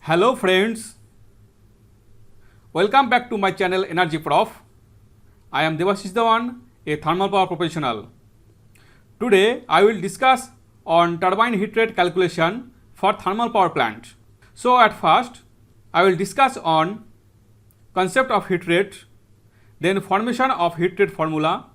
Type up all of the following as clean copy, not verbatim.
Hello friends, welcome back to my channel Energy Prof. I am Devashish Dhawan, a thermal power professional. Today I will discuss on turbine heat rate calculation for thermal power plant. So at first I will discuss on concept of heat rate, then formation of heat rate formula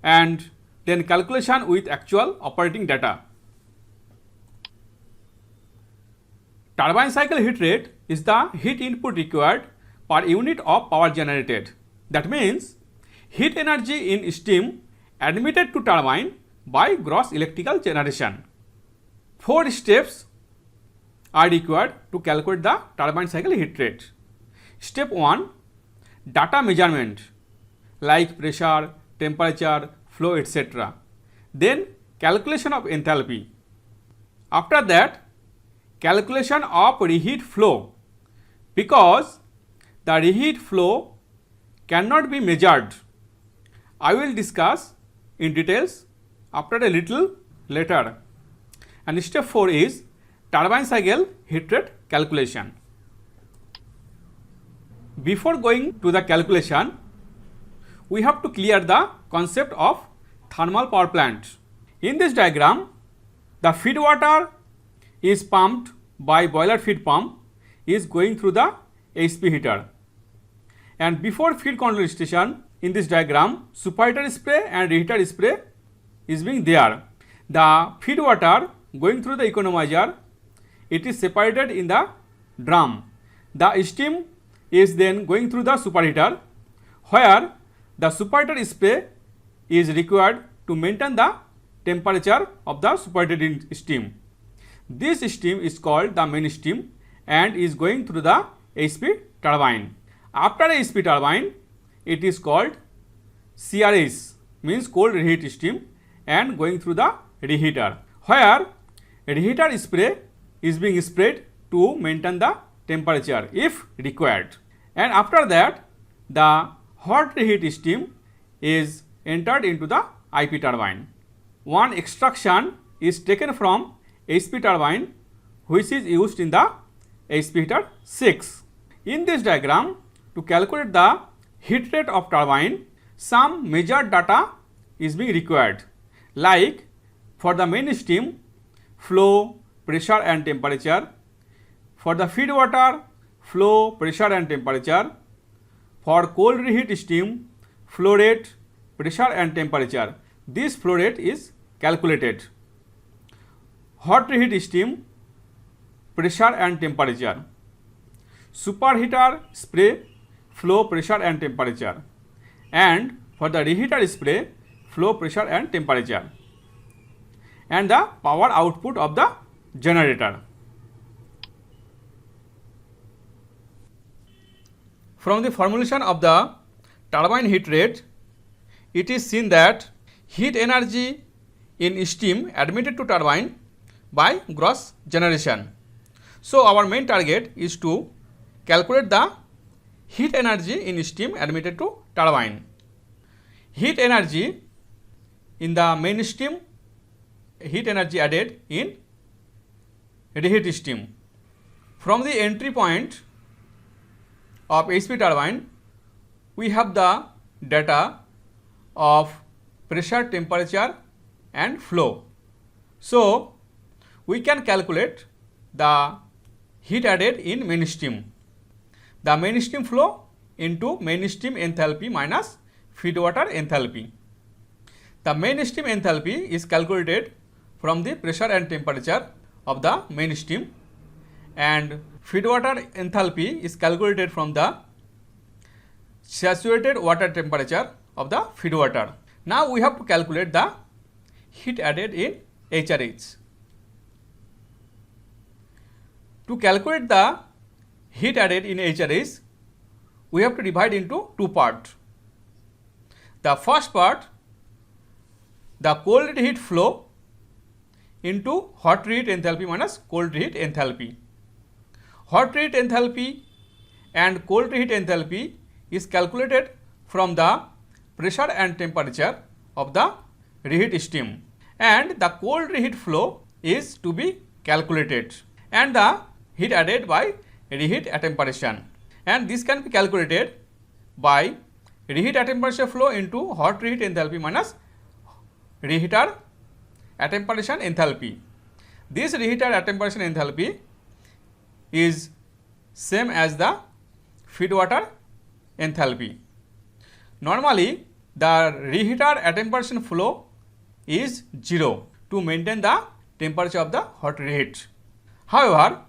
and then calculation with actual operating data. Turbine cycle heat rate is the heat input required per unit of power generated. That means heat energy in steam admitted to turbine by gross electrical generation. 4 steps are required to calculate the turbine cycle heat rate. Step 1, data measurement like pressure, temperature, flow, etc. Then calculation of enthalpy. After that, calculation of reheat flow, because the reheat flow cannot be measured. I will discuss in details after a little later. And step 4 is turbine cycle heat rate calculation. Before going to the calculation, we have to clear the concept of thermal power plant. In this diagram, the feed water is pumped by boiler feed pump is going through the HP heater, and before feed control station in this diagram superheater spray and reheater spray is being there. The feed water going through the economizer, it is separated in the drum. The steam is then going through the superheater, where the superheater spray is required to maintain the temperature of the superheated steam. This steam is called the main steam and is going through the HP turbine. After HP turbine, it is called CRS, means cold reheat steam, and going through the reheater, where reheater spray is being sprayed to maintain the temperature if required. And after that, the hot reheat steam is entered into the IP turbine. One extraction is taken from HP turbine, which is used in the HP heater 6. In this diagram, to calculate the heat rate of turbine, some measured data is being required, like for the main steam, flow, pressure and temperature; for the feed water, flow, pressure and temperature; for cold reheat steam, flow rate, pressure and temperature. This flow rate is calculated. Hot reheat steam, pressure and temperature; superheater spray, flow, pressure and temperature; and for the reheater spray, flow, pressure and temperature; and the power output of the generator. From the formulation of the turbine heat rate, it is seen that heat energy in steam admitted to turbine by gross generation. So our main target is to calculate the heat energy in steam admitted to turbine. Heat energy in the main steam, heat energy added in reheat steam. From the entry point of HP turbine, we have the data of pressure, temperature and flow. So we can calculate the heat added in main steam. The main steam flow into main steam enthalpy minus feed water enthalpy. The main steam enthalpy is calculated from the pressure and temperature of the main steam, and feed water enthalpy is calculated from the saturated water temperature of the feed water. Now we have to calculate the heat added in HRH. To calculate the heat added in HRH, we have to divide into two parts. The first part, the cold reheat flow into hot reheat enthalpy minus cold reheat enthalpy. Hot reheat enthalpy and cold reheat enthalpy is calculated from the pressure and temperature of the reheat steam, and the cold reheat flow is to be calculated, and the heat added by reheat attenuation, and this can be calculated by reheat attenuation flow into hot reheat enthalpy minus reheater attenuation enthalpy. This reheater attenuation enthalpy is same as the feed water enthalpy. Normally, the reheater attenuation flow is 0 to maintain the temperature of the hot reheat. However,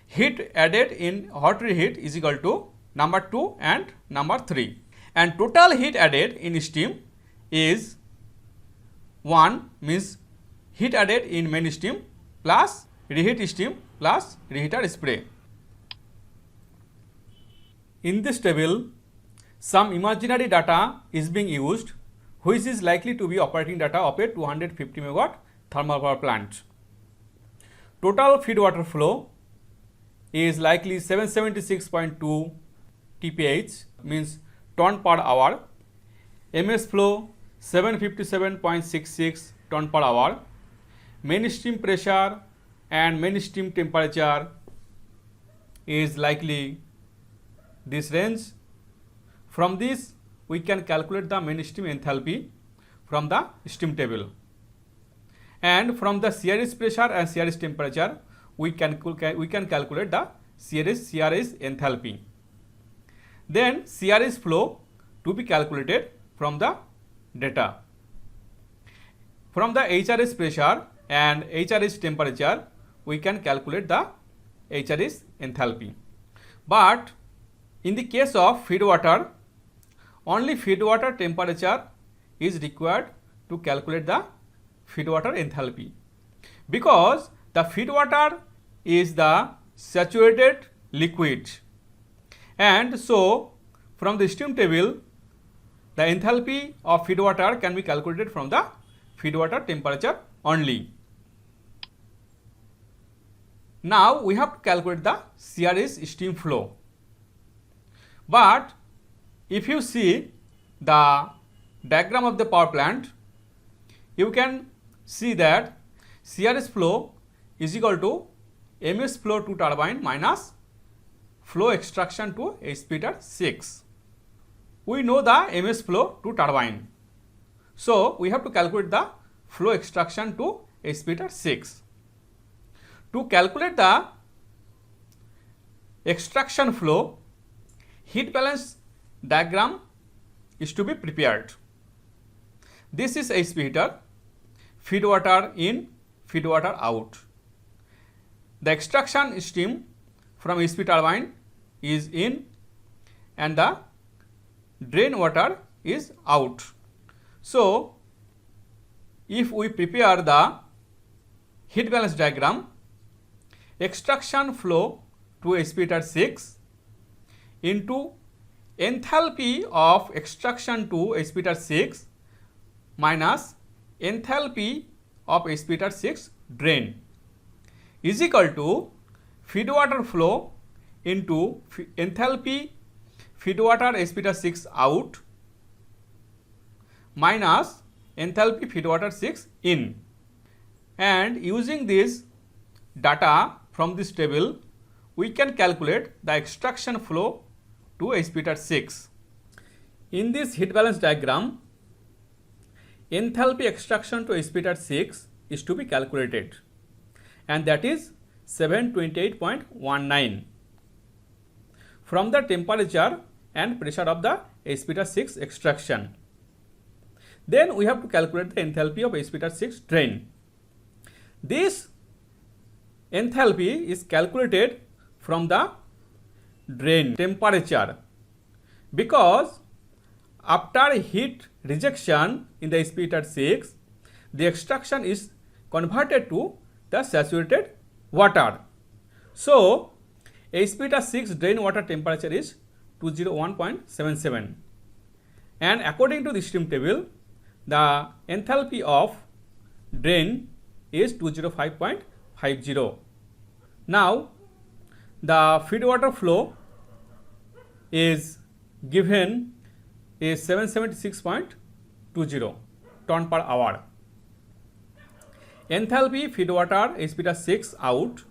heat added in hot reheat is equal to number 2 and number 3, and total heat added in steam is 1, means heat added in main steam plus reheat steam plus reheater spray. In this table, some imaginary data is being used, which is likely to be operating data of a 250 megawatt thermal power plant. Total feed water flow is likely 776.2 TPH, means ton per hour. MS flow 757.66 ton per hour. Main stream pressure and main stream temperature is likely this range. From this, we can calculate the main stream enthalpy from the steam table, and from the CRS pressure and CRS temperature, we can calculate the CRS enthalpy. Then CRS flow to be calculated from the data. From the HRS pressure and HRS temperature, we can calculate the HRS enthalpy. But in the case of feed water, only feed water temperature is required to calculate the feed water enthalpy, because the feed water is the saturated liquid, and so from the steam table the enthalpy of feed water can be calculated from the feed water temperature only. Now we have to calculate the CRS steam flow. But if you see the diagram of the power plant, you can see that CRS flow is equal to MS flow to turbine minus flow extraction to HPT 6. We know the MS flow to turbine, so we have to calculate the flow extraction to HPT 6. To calculate the extraction flow, heat balance diagram is to be prepared. This is HP heater, feed water in, feed water out. The extraction steam from HP turbine is in and the drain water is out. So, if we prepare the heat balance diagram, extraction flow to HP 6 into enthalpy of extraction to HP 6 minus enthalpy of HP 6 drain is equal to feed water flow into enthalpy feed water HP 6 out minus enthalpy feed water 6 in. And using this data from this table, we can calculate the extraction flow to HP 6. In this heat balance diagram, enthalpy extraction to HP 6 is to be calculated, and that is 728.19 from the temperature and pressure of the HP 6 extraction. Then we have to calculate the enthalpy of HP 6 drain. This enthalpy is calculated from the drain temperature, because after heat rejection in the HP 6, the extraction is converted to the saturated water. So, HP 6 drain water temperature is 201.77, and according to the steam table, the enthalpy of drain is 205.50. Now, the feed water flow is given is 776.20 ton per hour. Enthalpy feed water HP 6 out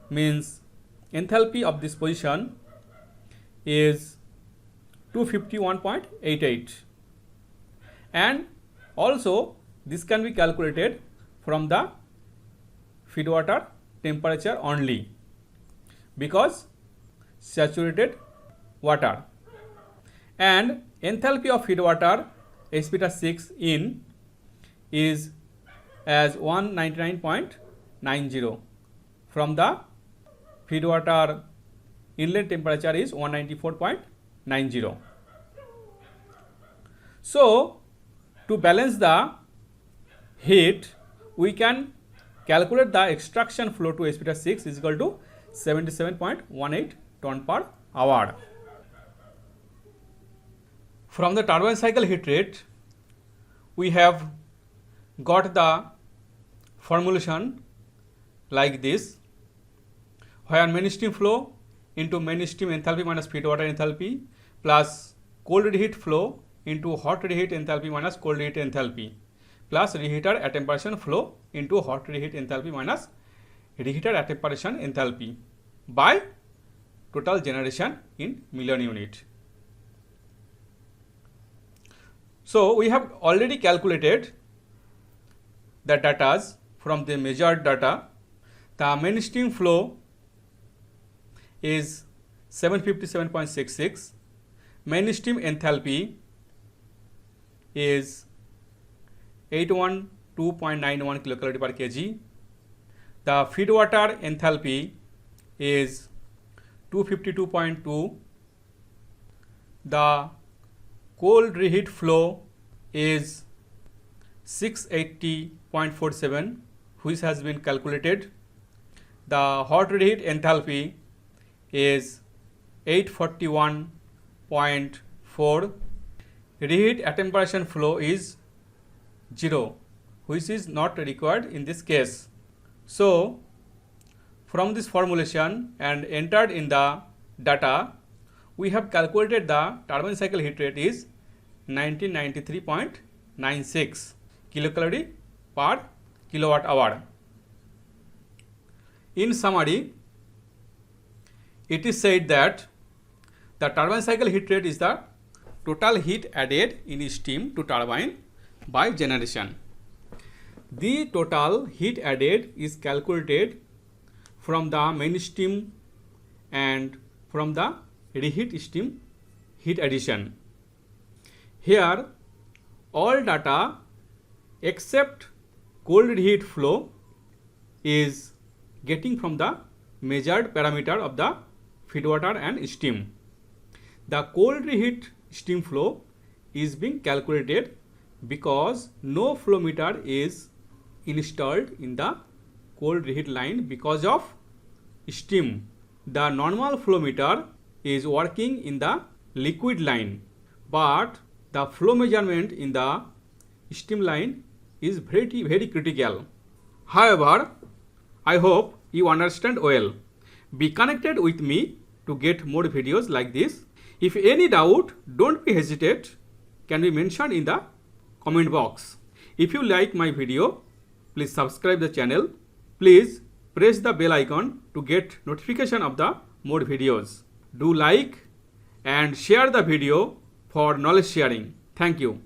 means enthalpy of this position is 251.88, and also this can be calculated from the feed water temperature only, because saturated water, and enthalpy of feed water H-beta 6 in is as 199.90 from the feed water inlet temperature is 194.90. So to balance the heat, we can calculate the extraction flow to H-beta 6 is equal to 77.18 ton per hour. From the turbine cycle heat rate, we have got the formulation like this, where main stream flow into main stream enthalpy minus feed water enthalpy plus cold reheat flow into hot reheat enthalpy minus cold reheat enthalpy plus reheater attenuation flow into hot reheat enthalpy minus reheater attenuation enthalpy by total generation in million unit. So we have already calculated the data from the measured data. The main stream flow is 757.66, main stream enthalpy is 812.91 kilocalorie per kg. The feed water enthalpy is 252.2. The cold reheat flow is 680.47, which has been calculated. The hot reheat enthalpy is 841.4. Reheat attenuation flow is 0, which is not required in this case. So from this formulation and entered in the data, we have calculated the turbine cycle heat rate is 1993.96 kilocalorie per kilowatt hour. In summary, it is said that the turbine cycle heat rate is the total heat added in steam to turbine by generation. The total heat added is calculated from the main steam and from the reheat steam heat addition. Here all data except cold reheat flow is getting from the measured parameter of the feed water and steam. The cold reheat steam flow is being calculated because no flow meter is installed in the cold reheat line because of steam. The normal flow meter is working in the liquid line, but the flow measurement in the steam line is very critical. However, I hope you understand well. Be connected with me to get more videos like this. If any doubt, don't be hesitate, can be mentioned in the comment box. If you like my video, please subscribe the channel. Please press the bell icon to get notification of the more videos. Do like and share the video for knowledge sharing. Thank you.